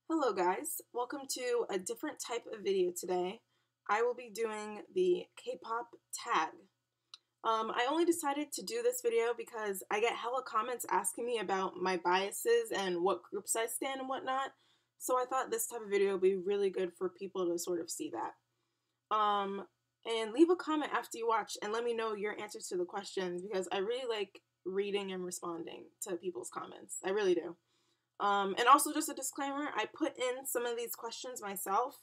Hello guys, welcome to a different type of video today. I will be doing the K-pop tag. I only decided to do this video because I get hella comments asking me about my biases and what groups I stan and whatnot, so I thought this type of video would be really good for people to sort of see that. And leave a comment after you watch and let me know your answers to the questions because I really like reading and responding to people's comments. I really do. And also just a disclaimer, I put in some of these questions myself,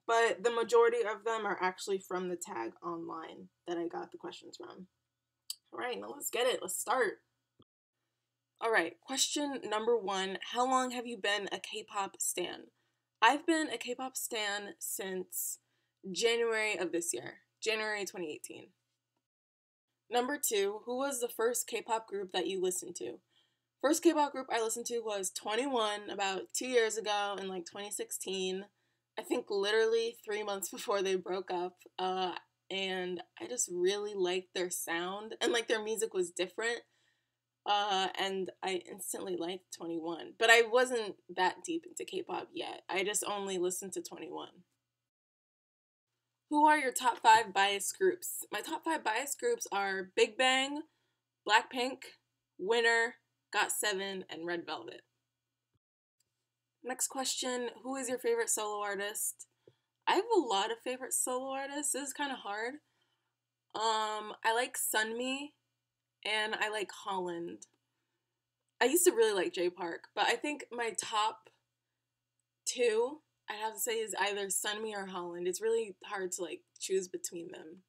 but the majority of them are actually from the tag online that I got the questions from. All right, now let's get it. Let's start. All right, question number 1. How long have you been a K-pop stan? I've been a K-pop stan since January of this year, January 2018. Number 2, who was the first K-pop group that you listened to? First K-pop group I listened to was 21 about 2 years ago in like 2016. I think literally 3 months before they broke up. And I just really liked their sound and like their music was different. And I instantly liked 21. But I wasn't that deep into K-pop yet. I just only listened to 21. Who are your top 5 bias groups? My top 5 bias groups are Big Bang, Blackpink, Winner, GOT7, and Red Velvet. Next question, who is your favorite solo artist? I have a lot of favorite solo artists. This is kind of hard. I like Sunmi, and I like Holland. I used to really like J Park, but I think my top 2, I'd have to say, is either Sunmi or Holland. It's really hard to like choose between them.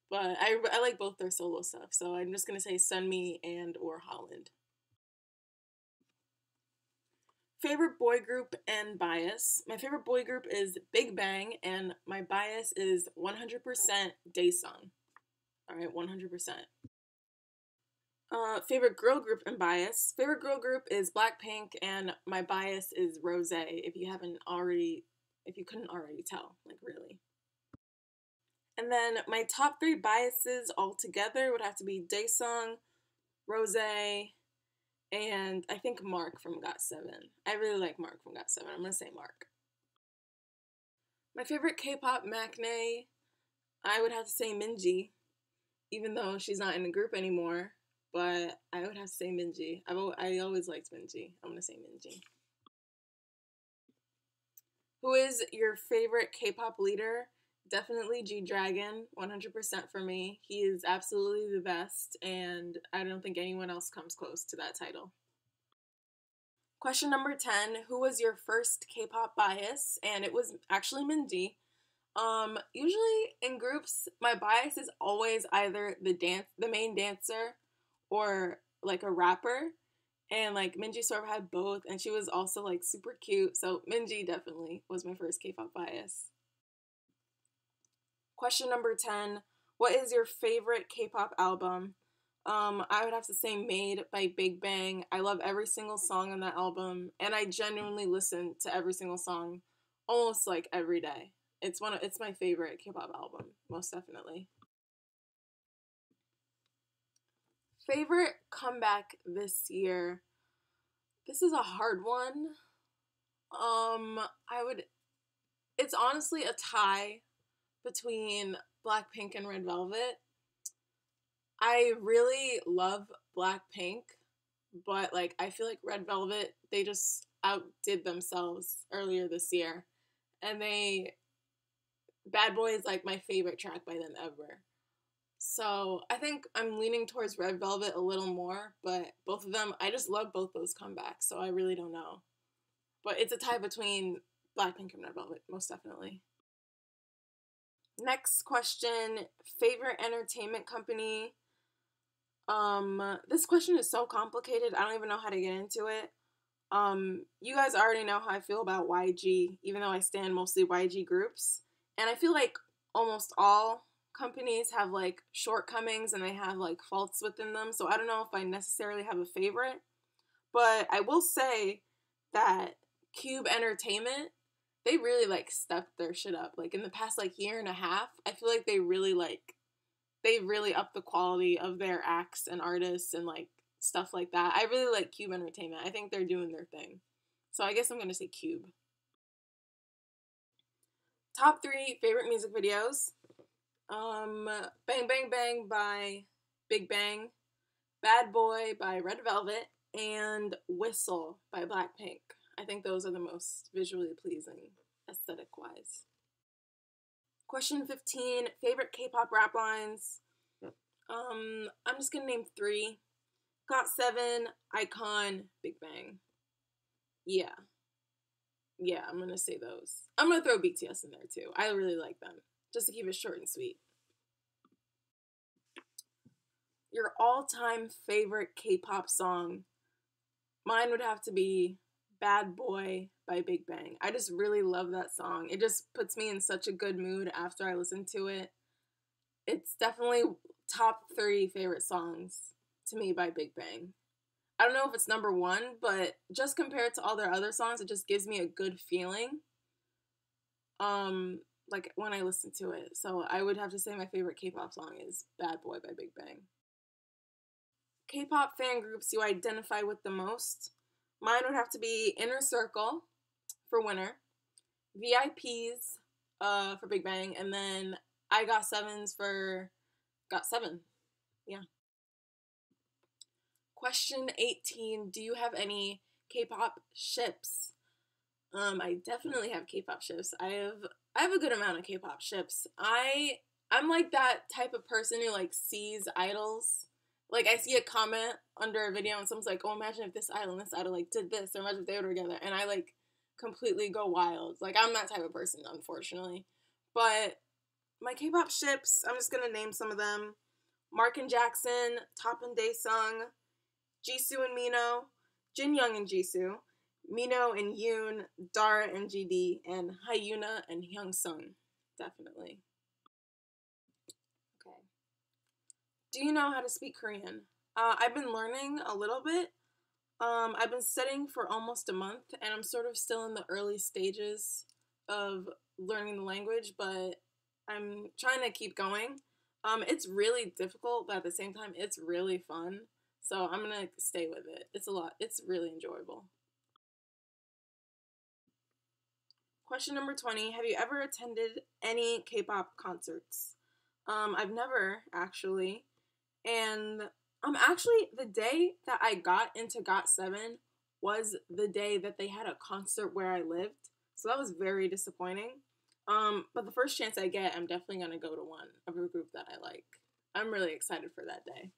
But I like both their solo stuff, so I'm just going to say Sunmi and or Holland. Favorite boy group and bias. My favorite boy group is Big Bang, and my bias is 100% Daesung. Alright, 100%. Favorite girl group and bias. Favorite girl group is Blackpink, and my bias is Rosé, if you couldn't already tell, like really. And then my top 3 biases altogether would have to be Daesung, Rosé, and I think Mark from GOT7. I really like Mark from GOT7. I'm going to say Mark. My favorite K-pop maknae, I would have to say Minji, even though she's not in the group anymore. But I would have to say Minji. I always liked Minji. I'm going to say Minji. Who is your favorite K-pop leader? Definitely G-Dragon, 100% for me. He is absolutely the best, and I don't think anyone else comes close to that title. Question number 10, who was your first K-pop bias? And it was actually Minji. Usually in groups, my bias is always either the main dancer or like a rapper. And like Minji sort of had both, and she was also like super cute. So Minji definitely was my first K-pop bias. Question number 10, what is your favorite K-pop album? I would have to say Made by Big Bang. I love every single song on that album, and I genuinely listen to every single song almost like every day. It's my favorite K-pop album, most definitely. Favorite comeback this year. This is a hard one. It's honestly a tie between Blackpink and Red Velvet. I really love Blackpink, but like I feel like Red Velvet, they just outdid themselves earlier this year. And Bad Boy is like my favorite track by them ever. So I think I'm leaning towards Red Velvet a little more, but both of them, I just love both those comebacks, so I really don't know. But it's a tie between Blackpink and Red Velvet, most definitely. Next question, favorite entertainment company. This question is so complicated, I don't even know how to get into it. You guys already know how I feel about YG, even though I stan mostly YG groups. And I feel like almost all companies have like shortcomings and they have like faults within them, so I don't know if I necessarily have a favorite. But I will say that Cube Entertainment, they really like stepped their shit up. Like in the past like year and a half, I feel like they really upped the quality of their acts and artists and like stuff like that. I really like Cube Entertainment. I think they're doing their thing. So I guess I'm gonna say Cube. Top 3 favorite music videos. Bang Bang Bang by Big Bang, Bad Boy by Red Velvet, and Whistle by Blackpink. I think those are the most visually pleasing, aesthetic-wise. Question 15, favorite K-pop rap lines. I'm just gonna name 3. GOT7, iKON, Big Bang. Yeah, I'm gonna say those. I'm gonna throw BTS in there too. I really like them, just to keep it short and sweet. Your all-time favorite K-pop song. Mine would have to be Bad Boy by Big Bang. I just really love that song. It just puts me in such a good mood after I listen to it. It's definitely top 3 favorite songs to me by Big Bang. I don't know if it's number 1, but just compared to all their other songs, it just gives me a good feeling. Like when I listen to it. So I would have to say my favorite K-pop song is Bad Boy by Big Bang. K-pop fan groups you identify with the most. Mine would have to be Inner Circle for Winner, VIPs for Big Bang, and then I Got Sevens for Got7. Yeah. Question 18, do you have any K-pop ships? I definitely have K-pop ships. I have a good amount of K-pop ships. I'm like that type of person who like sees idols. Like I see a comment under a video and someone's like, oh, imagine if this idol and this idol like did this, or imagine if they were together, and I like completely go wild. Like I'm that type of person, unfortunately. But my K-pop ships, I'm just gonna name some of them. Mark and Jackson, Top and Daesung, Jisoo and Mino, Jin Young and Jisoo, Mino and Yoon, Dara and GD, and Hyuna and Hyungsung. Definitely. Okay. Do you know how to speak Korean? I've been learning a little bit. I've been studying for almost a month, and I'm sort of still in the early stages of learning the language, but I'm trying to keep going. It's really difficult, but at the same time, it's really fun. So I'm gonna stay with it. It's a lot. It's really enjoyable. Question number 20. Have you ever attended any K-pop concerts? I've never, actually. And actually, the day that I got into GOT7 was the day that they had a concert where I lived. So that was very disappointing. But the first chance I get, I'm definitely going to go to one of a group that I like. I'm really excited for that day.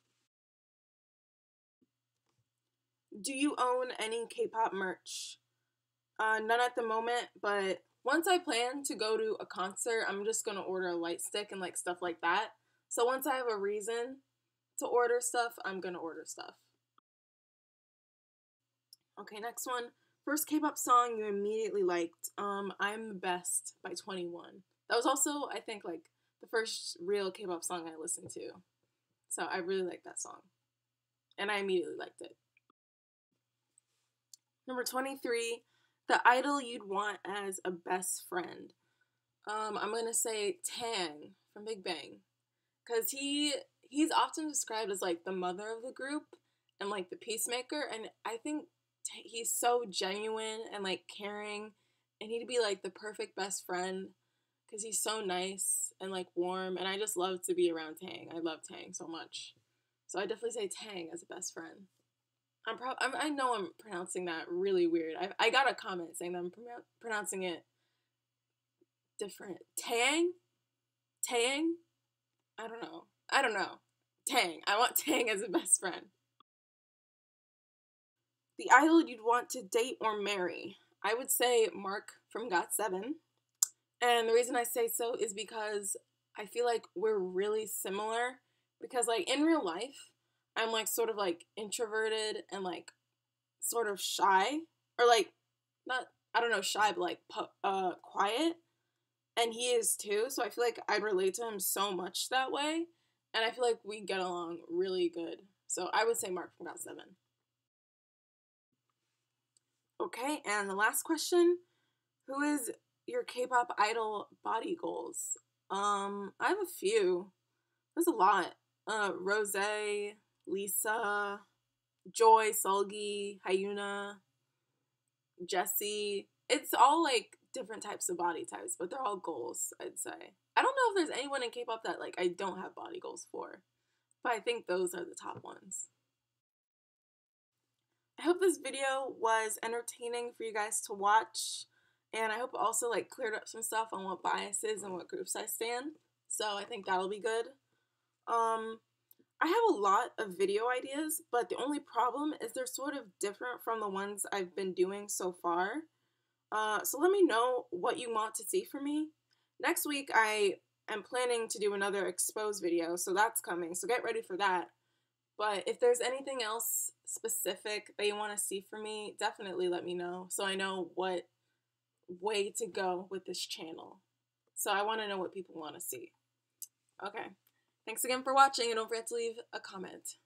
Do you own any K-pop merch? None at the moment, but once I plan to go to a concert, I'm just going to order a light stick and like stuff like that. So once I have a reason to order stuff, I'm going to order stuff. Okay, next one. First K-pop song you immediately liked. I'm the Best by 21. That was also, I think, like the first real K-pop song I listened to. So I really liked that song. And I immediately liked it. Number 23, the idol you'd want as a best friend. I'm gonna say tAg from Big Bang, because he's often described as like the mother of the group and like the peacemaker, and I think he's so genuine and like caring, and he'd be like the perfect best friend because he's so nice and like warm, and I just love to be around tAg. I love tAg so much, so I definitely say tAg as a best friend. I know I'm pronouncing that really weird. I got a comment saying that I'm pronouncing it different. tAg? I don't know. tAg. I want tAg as a best friend. The idol you'd want to date or marry. I would say Mark from GOT7. And the reason I say so is because I feel like we're really similar. Because like in real life, I'm like sort of like introverted and like sort of shy, or like not, I don't know, shy, but like quiet, and he is too. So I feel like I relate to him so much that way, and I feel like we get along really good. So I would say Mark from GOT7. Okay, and the last question: who is your K-pop idol body goals? I have a few. There's a lot. Rosé, Lisa, Joy, Seulgi, Hyuna, Jessie, it's all like different types of body types, but they're all goals, I'd say. I don't know if there's anyone in K-pop that like I don't have body goals for, but I think those are the top ones. I hope this video was entertaining for you guys to watch, and I hope it also like cleared up some stuff on what biases and what groups I stand. So I think that'll be good. I have a lot of video ideas, but the only problem is they're sort of different from the ones I've been doing so far. So let me know what you want to see from me. Next week I am planning to do another expose video, so that's coming, so get ready for that. But if there's anything else specific that you want to see from me, definitely let me know so I know what way to go with this channel. So I want to know what people want to see. Okay. Thanks again for watching, and don't forget to leave a comment.